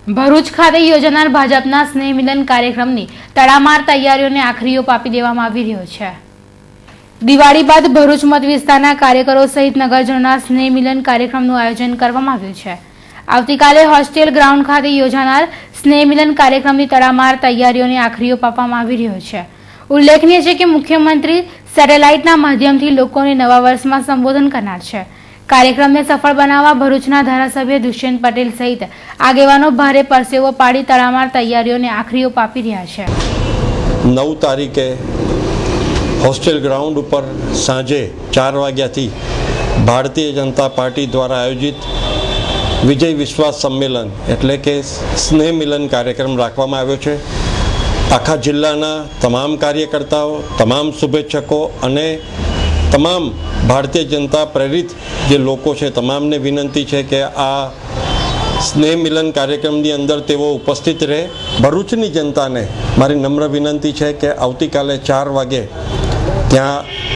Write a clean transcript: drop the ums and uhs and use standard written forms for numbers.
ભરૂચ ખાતે યોજાનાર ભાજપના સ્નેહ મિલન કાર્યક્રમની તડામાર તૈયારીઓને આખરી ઓપ આપી દેવામાં આવી રહ્યો છે। દિવાળી બાદ ભરૂચ મત વિસ્તારના કાર્યકરો સહિત નગરજનોના સ્નેહ મિલન કાર્યક્રમનું આયોજન કરવામાં આવ્યું છે। આવતીકાલે હોસ્ટેલ ગ્રાઉન્ડ ખાતે યોજાનાર સ્નેહ મિલન કાર્યક્રમની તડામાર તૈયારીઓને આખરી ઓપ આપવામાં આવી રહ્યો છે। ઉલ્લેખનીય છે કે મુખ્યમંત્રી સેટેલાઇટના માધ્યમથી લોકોને નવા વર્ષમાં સંબોધન કરનાર છે। કાર્યક્રમને સફળ બનાવવા ભરૂચના ધારાસભ્ય દુષ્યંત પટેલ સહિત આગેવાનો ભારે પરસેવો પાડી તડામાર તૈયારીઓને આખરી ઓપ આપી રહ્યા છે। 9 તારીખે હોસ્ટેલ ગ્રાઉન્ડ ઉપર સાંજે 4 વાગ્યાથી ભારતીય જનતા પાર્ટી દ્વારા આયોજિત વિજય વિશ્વાસ સંમેલન એટલે કે સ્નેહ મિલન કાર્યક્રમ રાખવામાં આવ્યો છે। આખા જિલ્લાના તમામ કાર્યકર્તાઓ, તમામ શુભેચ્છકો અને તમામ ભારતીય જનતા પ્રેરિત જે લોકો છે તમામને વિનંતી છે કે આ સ્નેહ મિલન કાર્યક્રમની અંદર તેઓ ઉપસ્થિત રહે। ભરૂચની જનતાને મારી નમ્ર વિનંતી છે કે આવતીકાલે 4 વાગે ત્યાં